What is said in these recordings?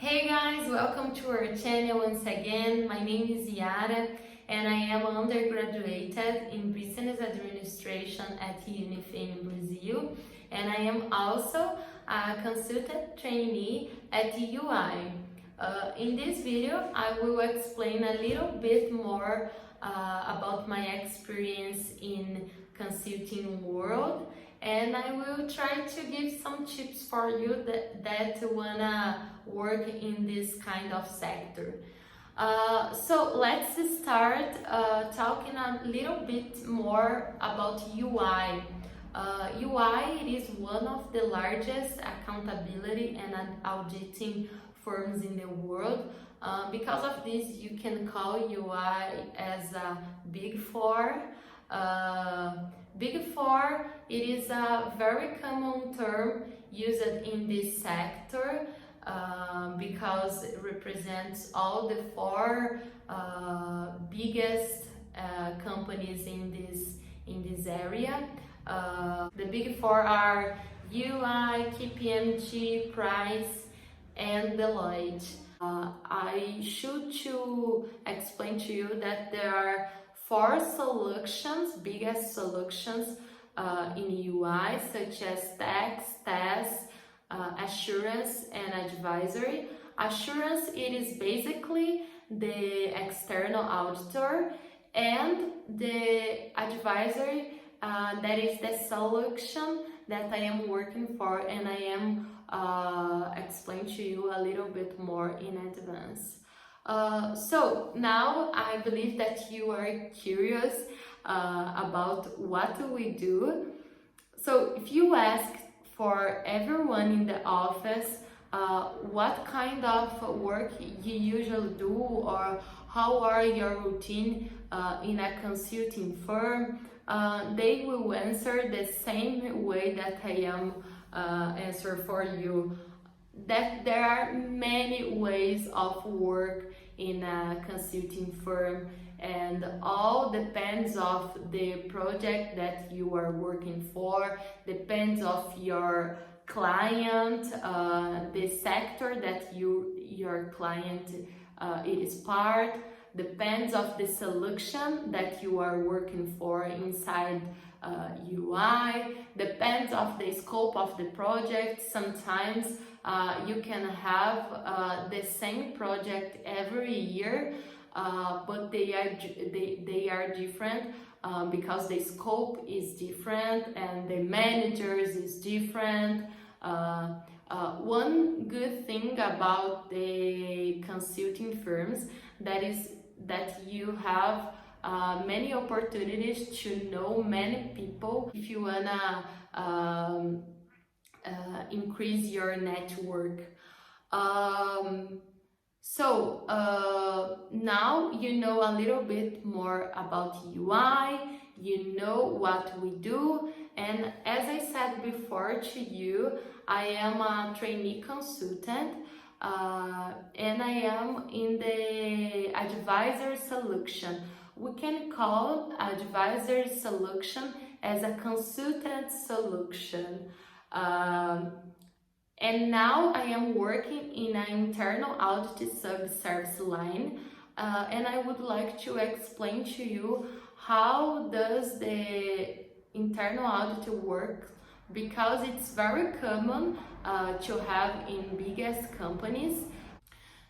Hey guys, welcome to our channel once again. My name is Yara and I am undergraduated in Business Administration at UNIF in Brazil, and I am also a consultant trainee at UI. In this video, I will explain a little bit more about my experience in consulting world, and I will try to give some tips for you that wanna work in this kind of sector. So let's start talking a little bit more about UI. UI is one of the largest accountability and auditing firms in the world. Because of this, you can call UI as a Big Four. Big Four, it is a very common term used in this sector because it represents all the four biggest companies in this area. The Big Four are UI, KPMG, Price, and Deloitte. I should to explain to you that there are four solutions, biggest solutions in UI, such as tax, assurance, and advisory. Assurance, it is basically the external auditor, and the advisory, that is the solution that I am working for, and I am explain to you a little bit more in advance. So now I believe that you are curious about what do we do. So if you ask for everyone in the office what kind of work you usually do, or how are your routine in a consulting firm, they will answer the same way that I am answer for you, that there are many ways of work in a consulting firm, and all depends of the project that you are working for, depends of your client, the sector that your client it is part, depends of the solution that you are working for inside UI, depends of the scope of the project. Sometimes you can have the same project every year, but they are different because the scope is different and the managers is different. One good thing about the consulting firms that you have many opportunities to know many people if you wanna increase your network. So now you know a little bit more about UI, you know what we do, and as I said before to you, I am a trainee consultant and I am in the advisory solution. We can call advisory solution as a consultant solution. And now I am working in an internal audit sub-service line, and I would like to explain to you how does the internal audit work, because it's very common to have in biggest companies.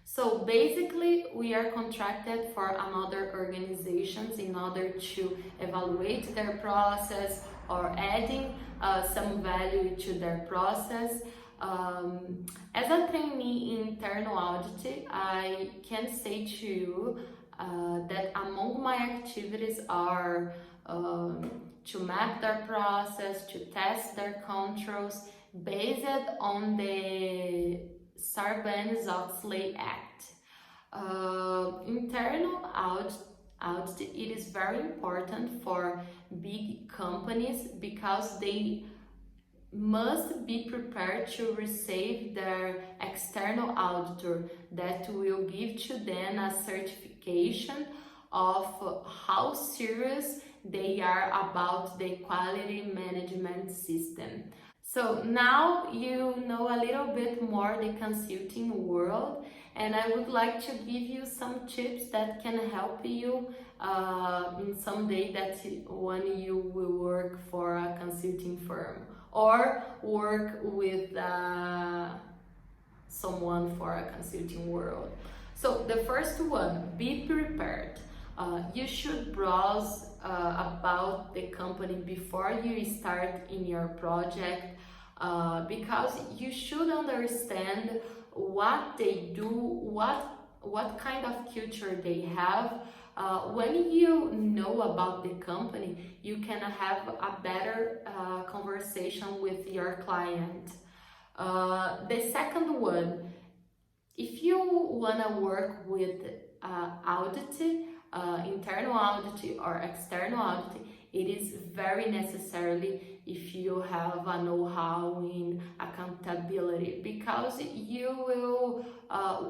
So basically, we are contracted for another organizations in order to evaluate their process or adding some value to their process. As a trainee in internal audit, I can say to you that among my activities are to map their process, to test their controls based on the Sarbanes-Oxley Act. Internal audit, it is very important for big companies because they must be prepared to receive their external auditor that will give to them a certification of how serious they are about the quality management system. So now you know a little bit more the consulting world, and I would like to give you some tips that can help you in some day that when you will work for a consulting firm or work with someone for a consulting world. So the first one, be prepared. You should browse about the company before you start in your project, because you should understand what they do, what kind of culture they have. When you know about the company, you can have a better conversation with your client. The second one, if you want to work with audit, internal audit or external audit, it is very necessary if you have a know-how in accountability, because you will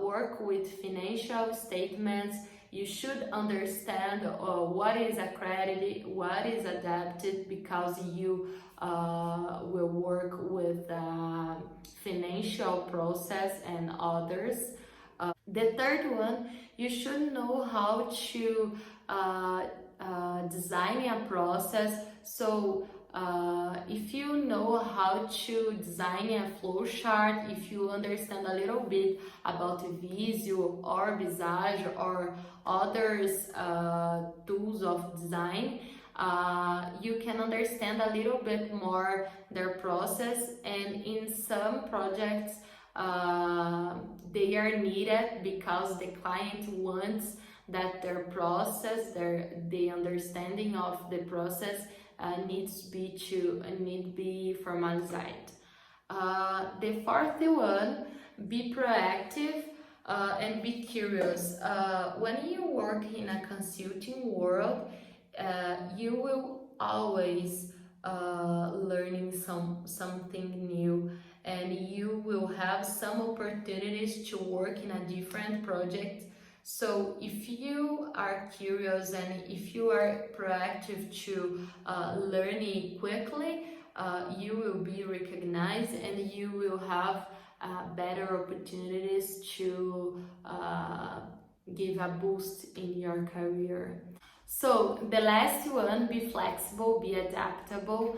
work with financial statements. You should understand what is accredited, what is adapted, because you will work with financial process and others. The third one, you should know how to design a process. So if you know how to design a flow chart, if you understand a little bit about Visio or Visage or others tools of design, you can understand a little bit more their process, and in some projects they are needed because the client wants that their process, the understanding of the process needs be formalized. The fourth one, be proactive and be curious. When you work in a consulting world, you will always learning something new, and you will have some opportunities to work in a different project. So if you are curious and if you are proactive to learning quickly, you will be recognized and you will have better opportunities to give a boost in your career. So the last one, be flexible, be adaptable.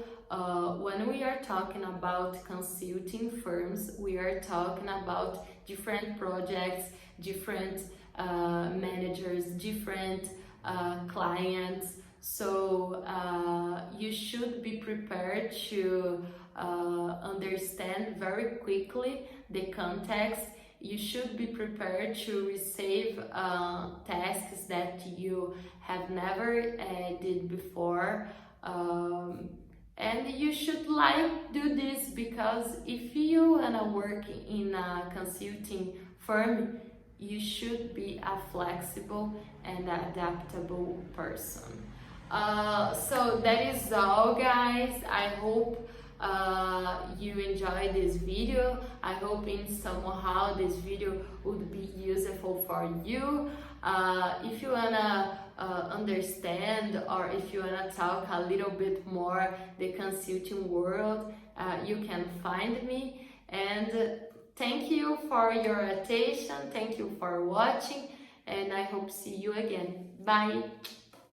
When we are talking about consulting firms, we are talking about different projects, different managers, different clients. So you should be prepared to understand very quickly the context. You should be prepared to receive tasks that you have never did before, and you should do this, because if you wanna work in a consulting firm, you should be a flexible and adaptable person. So that is all, guys. I hope you enjoyed this video. I hope in somehow this video would be useful for you. If you wanna understand, or if you wanna talk a little bit more the consulting world, you can find me. And thank you for your attention. Thank you for watching, and I hope see you again. Bye.